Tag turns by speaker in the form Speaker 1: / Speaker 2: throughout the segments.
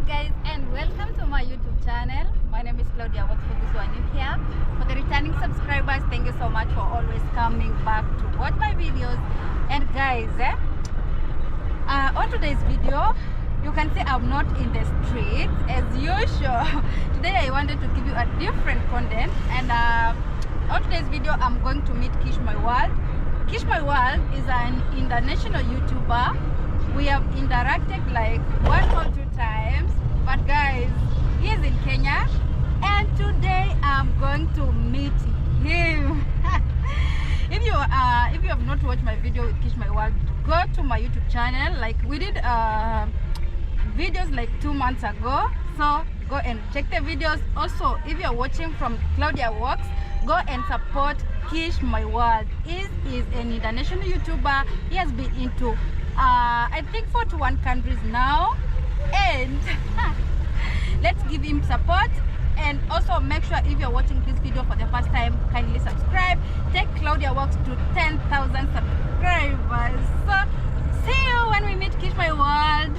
Speaker 1: guys, and welcome to my YouTube channel. My name is Claudia. What's for this one you here? For the returning subscribers, thank you so much for always coming back to watch my videos. And guys, on today's video, you can see I'm not in the streets as usual. Today I wanted to give you a different content, and on today's video I'm going to meet Kish My World. Kish My World is an international YouTuber. We have interacted like 1 or 2 times, but guys, he's in Kenya, and today I'm going to meet him. If you have not watched my video with Kish My World, go to my YouTube channel. Like we did videos like 2 months ago, so go and check the videos. Also, if you're watching from Claudia Walks, go and support Kish My World. He is an international YouTuber. He has been into I think 41 countries now, and let's give him support. And also make sure if you're watching this video for the first time, kindly subscribe. Take Claudia Walks to 10,000 subscribers. So see you when we meet Kish My World.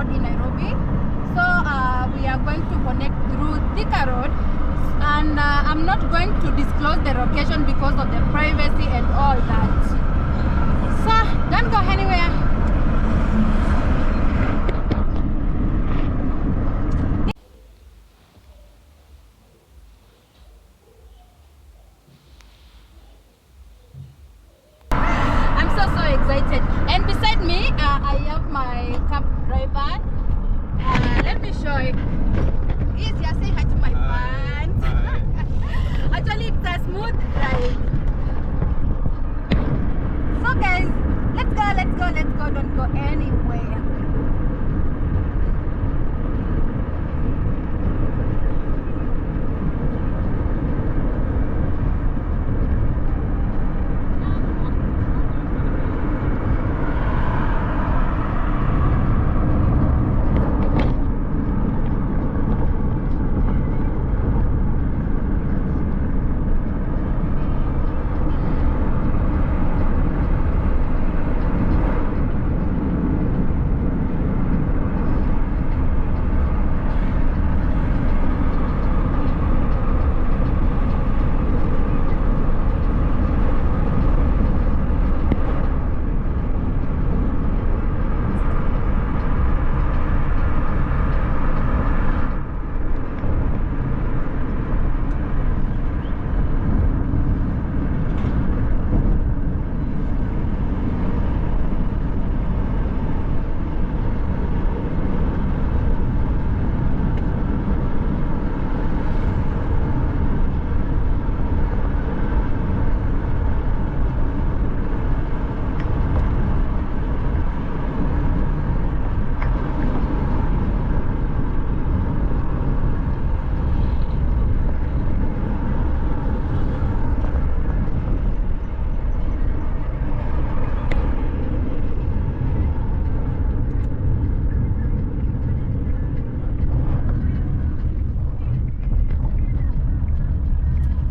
Speaker 1: Road in Nairobi. So we are going to connect through Thika Road, and I'm not going to disclose the location because of the privacy and all that. So don't go anywhere. I'm so excited. And beside me, I have my cab driver. Let me show you. Easier, say hi to my fans. Actually, it's a smooth drive. So guys, let's go. Don't go anywhere.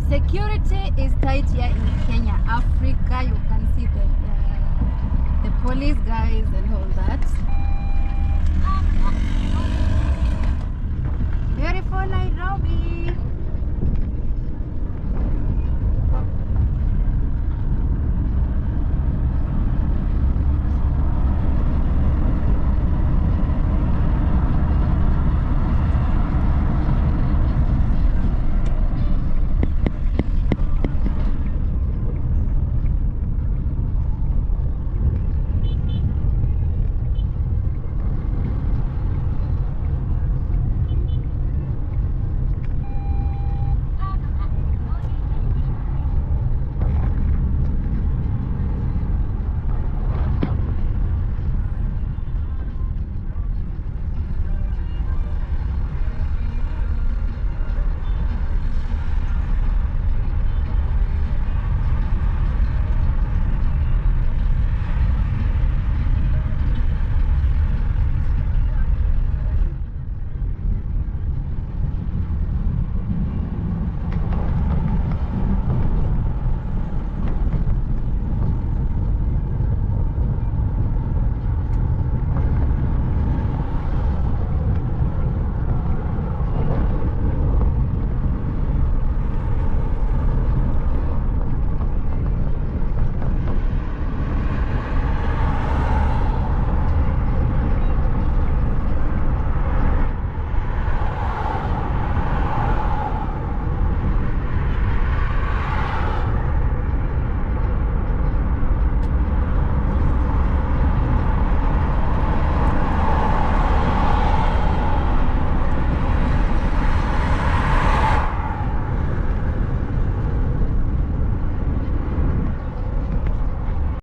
Speaker 1: Security is tight here in Kenya, Africa. You can see the police guys and all that.